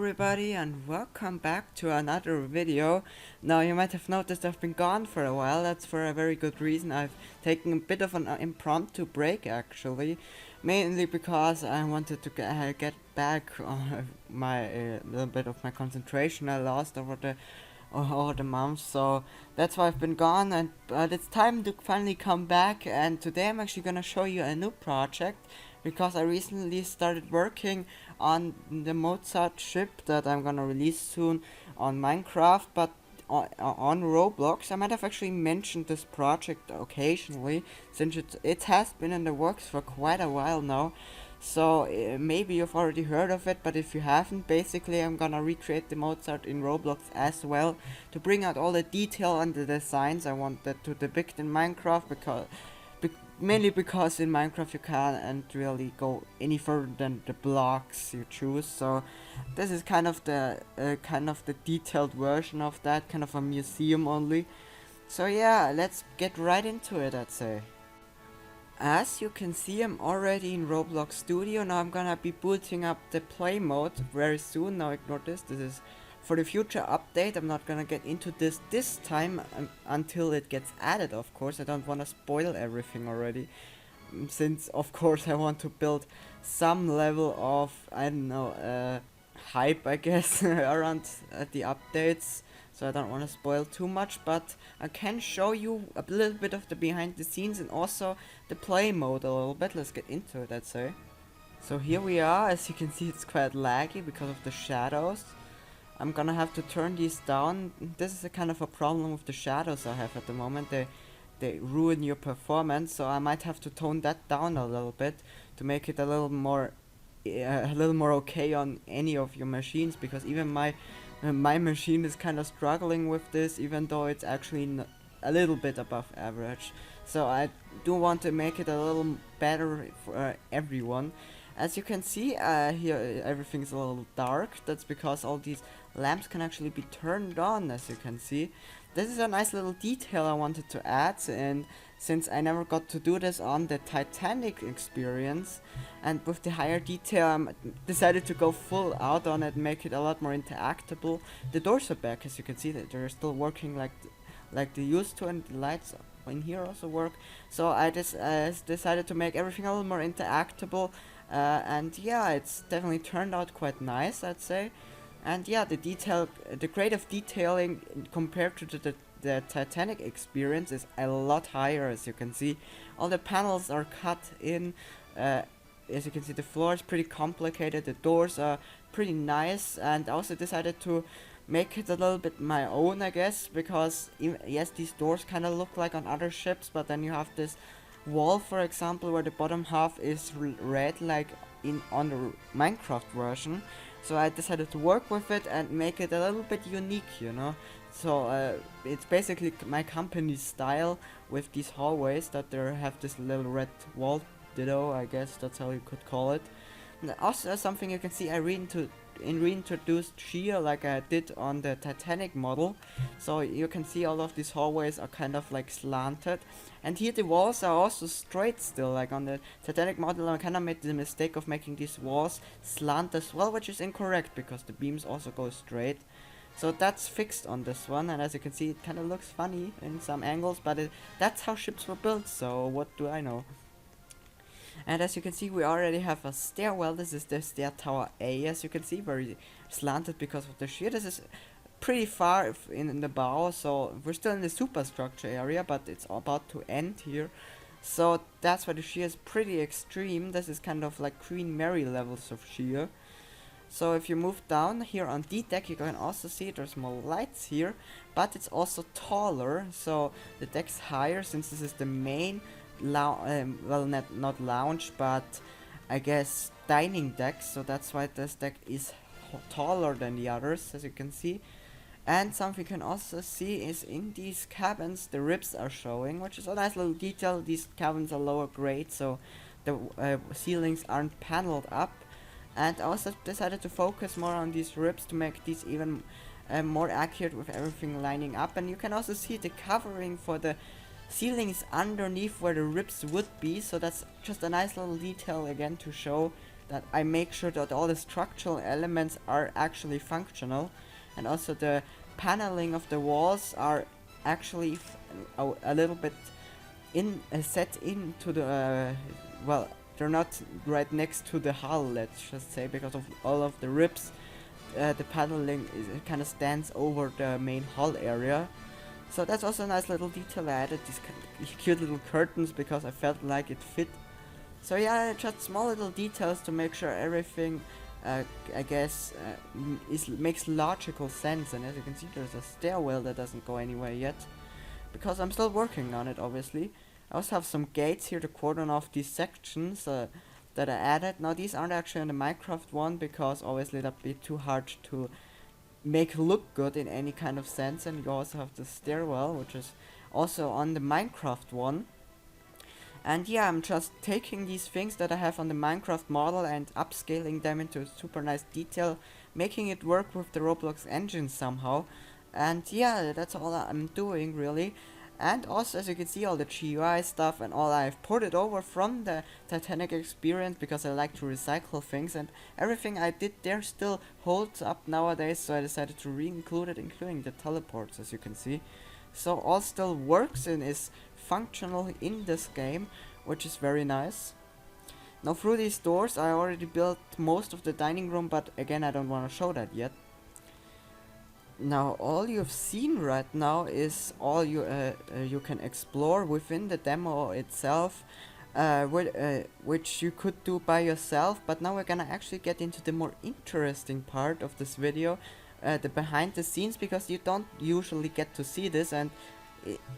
everybody and welcome back to another video. Now you might have noticed I've been gone for a while. That's for a very good reason. I've taken a bit of an impromptu break actually, mainly because I wanted to get back on my little bit of my concentration I lost over the month. So that's why I've been gone, and but it's time to finally come back. And today I'm actually gonna show you a new project because I recently started working on the Mozart ship that I'm gonna release soon on Minecraft, but on Roblox. I might have actually mentioned this project occasionally, since it has been in the works for quite a while now. So maybe you've already heard of it, but if you haven't, basically I'm gonna recreate the Mozart in Roblox as well to bring out all the detail and the designs I wanted to depict in Minecraft, mainly because in Minecraft you can't really go any further than the blocks you choose. So this is kind of the detailed version of that, kind of a museum only. So yeah, let's get right into it, I'd say. As you can see, I'm already in Roblox Studio. Now I'm gonna be booting up the play mode very soon. Now ignore this. This is for the future update. I'm not gonna get into this time until it gets added, of course. I don't wanna spoil everything already, since of course I want to build some level of, I don't know, hype, I guess, around the updates. So I don't want to spoil too much, but I can show you a little bit of the behind the scenes and also the play mode a little bit. Let's get into it, I'd say. So here we are. As you can see, it's quite laggy because of the shadows. I'm gonna have to turn these down. This is a kind of a problem with the shadows I have at the moment. They ruin your performance, so I might have to tone that down a little bit to make it a little more okay on any of your machines, because even my machine is kind of struggling with this, even though it's actually a little bit above average. So I do want to make it a little better for everyone. As you can see, here everything's a little dark. That's because all these lamps can actually be turned on, as you can see. This is a nice little detail I wanted to add, and since I never got to do this on the Titanic experience, and with the higher detail, I decided to go full out on it and make it a lot more interactable. The doors are back, as you can see, that they're still working like they used to, and the lights in here also work. So I just decided to make everything a little more interactable, and yeah, it's definitely turned out quite nice, I'd say. And yeah, the grade of detailing compared to the Titanic experience is a lot higher, as you can see. All the panels are cut in. As you can see, the floor is pretty complicated. The doors are pretty nice, and I also decided to make it a little bit my own, I guess, because yes, these doors kind of look like on other ships, but then you have this wall, for example, where the bottom half is red, like on the Minecraft version. So I decided to work with it and make it a little bit unique, you know. So it's basically my company's style, with these hallways that they have this little red wall ditto, I guess that's how you could call it. And also something you can see, I reintroduced shear like I did on the Titanic model. So you can see all of these hallways are kind of like slanted, and here the walls are also straight still. Like on the Titanic model, I kind of made the mistake of making these walls slant as well, which is incorrect because the beams also go straight. So that's fixed on this one, and as you can see, it kind of looks funny in some angles, but that's how ships were built, so what do I know. And as you can see, we already have a stairwell. This is the stair tower A, as you can see, very slanted because of the shear. This is pretty far in the bow, so we're still in the superstructure area, but it's about to end here. So that's why the shear is pretty extreme. This is kind of like Queen Mary levels of shear. So if you move down here on D deck, you can also see there's more lights here, but it's also taller, so the deck's higher, since this is the main well, not lounge, but I guess dining deck, so that's why this deck is taller than the others, as you can see. And something you can also see is in these cabins the ribs are showing, which is a nice little detail. These cabins are lower grade, so the ceilings aren't paneled up. And I also decided to focus more on these ribs to make these even more accurate with everything lining up. And you can also see the covering for the ceilings underneath where the ribs would be, so that's just a nice little detail again to show that I make sure that all the structural elements are actually functional, and also the paneling of the walls are actually a little bit set into the well, they're not right next to the hull, let's just say, because of all of the ribs. The paneling it kind of stands over the main hull area. So that's also a nice little detail. I added these cute little curtains because I felt like it fit. So yeah, just small little details to make sure everything, I guess, makes logical sense. And as you can see, there's a stairwell that doesn't go anywhere yet, because I'm still working on it, obviously. I also have some gates here to cordon off these sections that I added. Now these aren't actually in the Minecraft one, because obviously that'd be too hard to make look good in any kind of sense. And you also have the stairwell, which is also on the Minecraft one. And yeah, I'm just taking these things that I have on the Minecraft model and upscaling them into super nice detail, making it work with the Roblox engine somehow. And yeah, that's all I'm doing really. And also, as you can see, all the GUI stuff and all, I've ported over from the Titanic experience because I like to recycle things, and everything I did there still holds up nowadays, so I decided to re-include it, including the teleports, as you can see. So all still works and is functional in this game, which is very nice. Now through these doors I already built most of the dining room, but again I don't want to show that yet. Now all you've seen right now is all you can explore within the demo itself, which you could do by yourself, but now we're gonna actually get into the more interesting part of this video, the behind the scenes, because you don't usually get to see this, and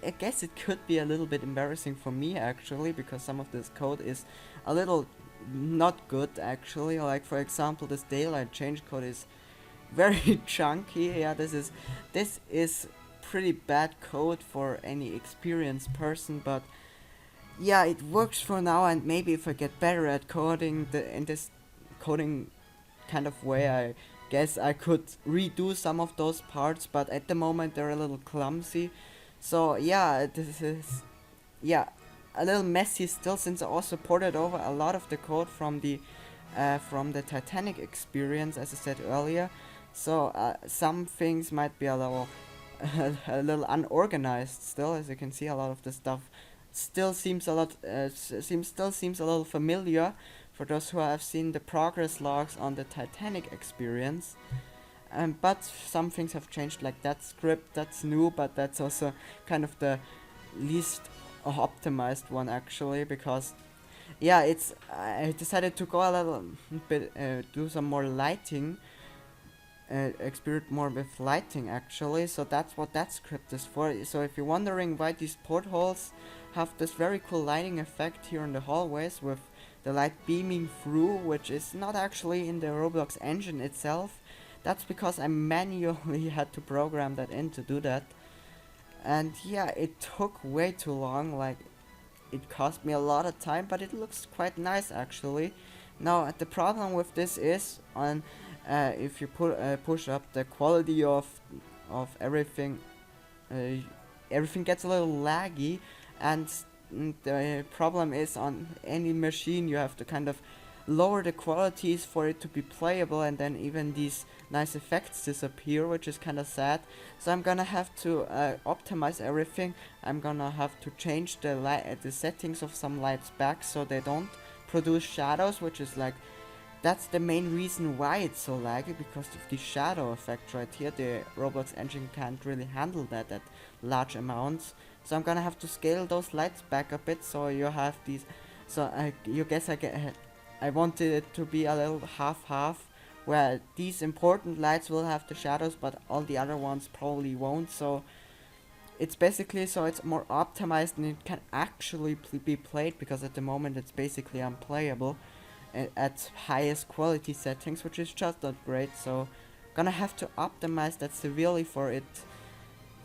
I guess it could be a little bit embarrassing for me actually, because some of this code is a little not good actually. Like for example, this daylight change code is very chunky. Yeah, this is pretty bad code for any experienced person, but yeah, it works for now, and maybe if I get better at coding in this coding kind of way, I guess I could redo some of those parts, but at the moment they're a little clumsy. So yeah, this is a little messy still, since I also ported over a lot of the code from the Titanic experience, as I said earlier. So some things might be a little a little unorganized still. As you can see, a lot of the stuff still seems a little familiar for those who have seen the progress logs on the Titanic experience. But some things have changed, like that script, that's new, but that's also kind of the least optimized one actually, because yeah, I decided to go a little bit, do some more lighting, experiment more with lighting actually, so that's what that script is for. So if you're wondering why these portholes have this very cool lighting effect here in the hallways with the light beaming through, which is not actually in the Roblox engine itself, that's because I manually had to program that in to do that. And yeah, it took way too long, like it cost me a lot of time, but it looks quite nice actually. Now the problem with this is, on if you push up the quality of everything, everything gets a little laggy, and the problem is, on any machine you have to kind of lower the qualities for it to be playable, and then even these nice effects disappear, which is kind of sad. So I'm gonna have to optimize everything. I'm gonna have to change the settings of some lights back so they don't produce shadows, which is like, that's the main reason why it's so laggy, because of the shadow effect right here. The Roblox engine can't really handle that at large amounts. So I'm gonna have to scale those lights back a bit, so you have these. So you guess I wanted it to be a little half-half, where these important lights will have the shadows, but all the other ones probably won't. So it's basically, so it's more optimized and it can actually be played, because at the moment it's basically unplayable at highest quality settings, which is just not great. So gonna have to optimize that severely for it,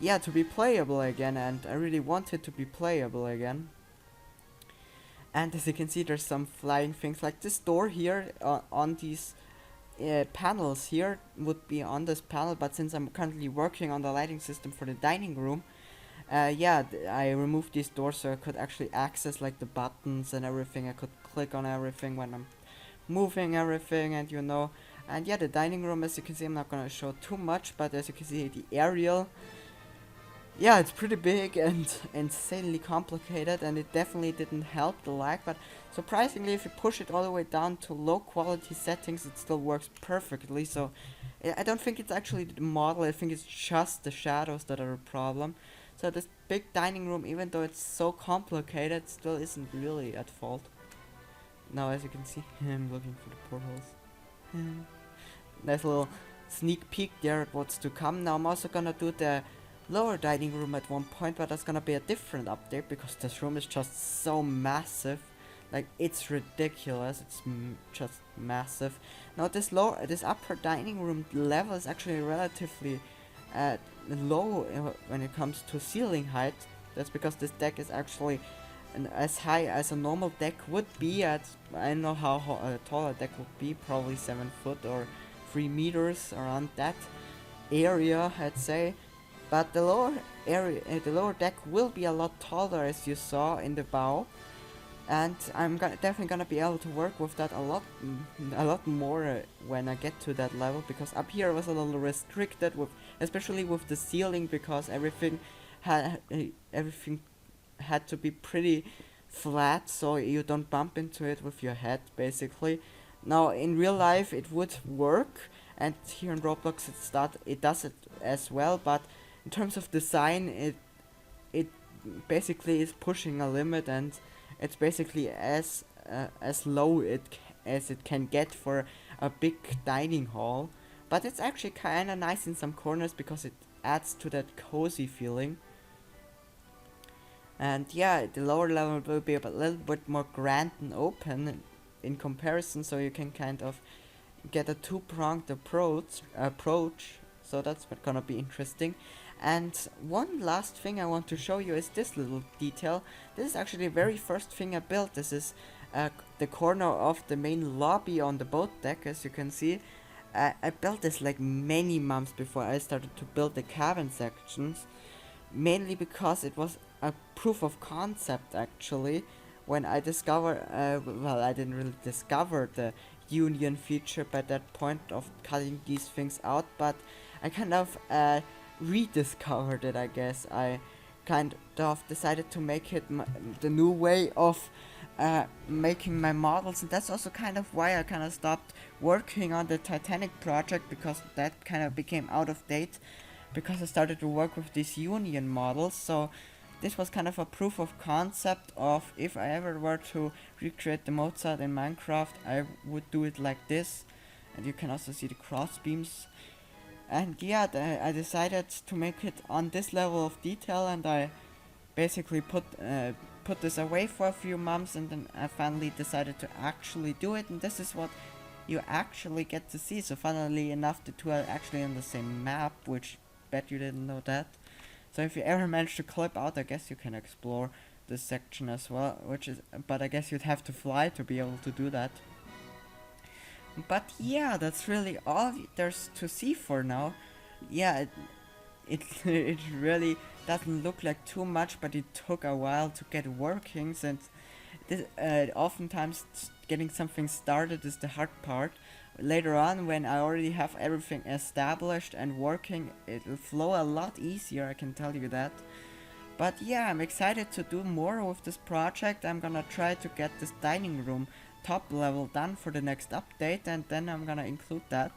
yeah, to be playable again, and I really want it to be playable again. And as you can see, there's some flying things, like this door here on these panels here would be on this panel, but since I'm currently working on the lighting system for the dining room, I removed these doors so I could actually access like the buttons and everything. I could click on everything when I'm moving everything, and and yeah, the dining room, as you can see, I'm not gonna show too much, but as you can see, the aerial, yeah, it's pretty big and insanely complicated, and it definitely didn't help the lag, but surprisingly, if you push it all the way down to low quality settings, it still works perfectly. So I don't think it's actually the model, I think it's just the shadows that are a problem. So this big dining room, even though it's so complicated, still isn't really at fault. Now, as you can see, I'm looking for the portholes. Nice little sneak peek there at what's to come. Now I'm also gonna do the lower dining room at one point, but that's gonna be a different update because this room is just so massive. Like, it's ridiculous. It's just massive. Now this upper dining room level is actually relatively low when it comes to ceiling height. That's because this deck is actually as high as a normal deck would be. I don't know how tall a deck would be, probably 7 foot or 3 meters, around that area, I'd say. But the lower area, the lower deck will be a lot taller, as you saw in the bow, and I'm definitely gonna be able to work with that a lot more when I get to that level, because up here I was a little restricted with, especially with the ceiling, because everything had to be pretty flat so you don't bump into it with your head, basically. Now in real life it would work, and here in Roblox it does it as well, but in terms of design, it basically is pushing a limit, and it's basically as low as it can get for a big dining hall. But it's actually kind of nice in some corners because it adds to that cozy feeling. And yeah, the lower level will be a little bit more grand and open in comparison, so you can kind of get a two-pronged approach. So that's gonna be interesting. And one last thing I want to show you is this little detail. This is actually the very first thing I built. This is the corner of the main lobby on the boat deck, as you can see. I built this like many months before I started to build the cabin sections, mainly because it was a proof of concept, actually, when I discovered, well, I didn't really discover the union feature by that point of cutting these things out, but I kind of rediscovered it, I guess. I kind of decided to make it the new way of making my models, and that's also kind of why I kind of stopped working on the Titanic project, because that kind of became out of date, because I started to work with these union models. So this was kind of a proof of concept of, if I ever were to recreate the Mozart in Minecraft, I would do it like this. And you can also see the cross beams. And yeah, I decided to make it on this level of detail, and I basically put this away for a few months, and then I finally decided to actually do it, and this is what you actually get to see. So funnily enough, the two are actually on the same map, which bet you didn't know that. So if you ever manage to clip out, I guess you can explore this section as well, but I guess you'd have to fly to be able to do that. But yeah, that's really all there's to see for now. Yeah, it really doesn't look like too much, but it took a while to get working, since this oftentimes getting something started is the hard part. Later on, when I already have everything established and working, it will flow a lot easier, I can tell you that. But yeah, I'm excited to do more with this project. I'm gonna try to get this dining room top level done for the next update, and then I'm gonna include that.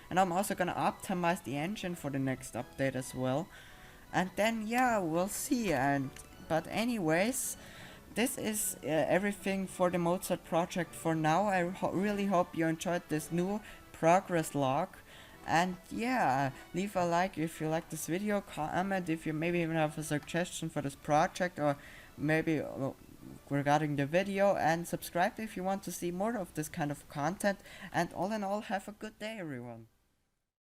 And I'm also gonna optimize the engine for the next update as well. And then yeah, we'll see. But anyways, this is everything for the Mozart project for now. I really hope you enjoyed this new progress log. And yeah, leave a like if you like this video, comment if you maybe even have a suggestion for this project, or maybe regarding the video, and subscribe if you want to see more of this kind of content. And all in all, have a good day, everyone.